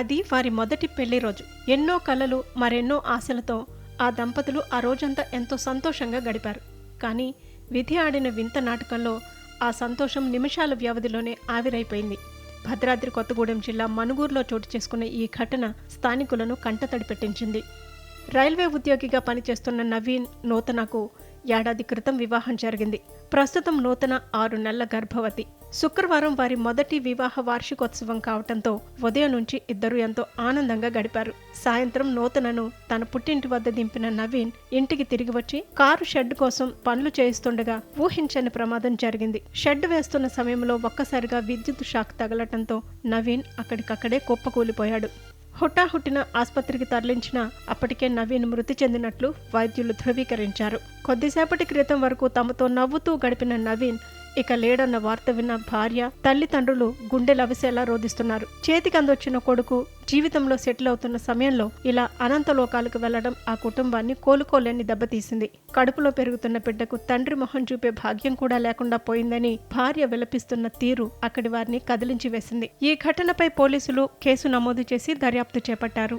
అది వారి మొదటి పెళ్లి రోజు. ఎన్నో కలలు, మరెన్నో ఆశలతో ఆ దంపతులు ఆ రోజంతా ఎంతో సంతోషంగా గడిపారు. కానీ విధి ఆడిన వింత నాటకంలో ఆ సంతోషం నిమిషాల వ్యవధిలోనే ఆవిరైపోయింది. భద్రాద్రి కొత్తగూడెం జిల్లా మనుగూరులో చోటు చేసుకున్న ఈ ఘటన స్థానికులను కంటతడి పెట్టించింది. రైల్వే ఉద్యోగిగా పనిచేస్తున్న నవీన్, నూతనకు ఏడాది క్రితం వివాహం జరిగింది. ప్రస్తుతం నూతన 6 నెలల గర్భవతి. శుక్రవారం వారి మొదటి వివాహ వార్షికోత్సవం కావటంతో ఉదయం నుంచి ఇద్దరు ఎంతో ఆనందంగా గడిపారు. సాయంత్రం నూతనను తన పుట్టింటి వద్ద దింపిన నవీన్ ఇంటికి తిరిగి వచ్చి కారు షెడ్ కోసం పనులు చేయిస్తుండగా ఊహించని ప్రమాదం జరిగింది. షెడ్ వేస్తున్న సమయంలో ఒక్కసారిగా విద్యుత్ షాక్ తగలటంతో నవీన్ అక్కడికక్కడే కుప్పకూలిపోయాడు. హుటాహుటిన ఆస్పత్రికి తరలించినా అప్పటికే నవీన్ మృతి చెందినట్లు వైద్యులు ధృవీకరించారు. కొద్దిసేపటి క్రితం వరకు తమతో నవ్వుతూ గడిపిన నవీన్ ఇక లేడన్న వార్త విన్న భార్య, తల్లిదండ్రులు గుండెలవిసేలా రోధిస్తున్నారు. చేతికి అందొచ్చిన కొడుకు జీవితంలో సెటిల్ అవుతున్న సమయంలో ఇలా అనంత లోకాలకు వెళ్లడం ఆ కుటుంబాన్ని కోలుకోలేని దెబ్బతీసింది. కడుపులో పెరుగుతున్న బిడ్డకు తండ్రి మొహం చూపే భాగ్యం కూడా లేకుండా పోయిందని భార్య విలపిస్తున్న తీరు అక్కడి వారిని కదిలించి వేసింది. ఈ ఘటనపై పోలీసులు కేసు నమోదు చేసి దర్యాప్తు చేపట్టారు.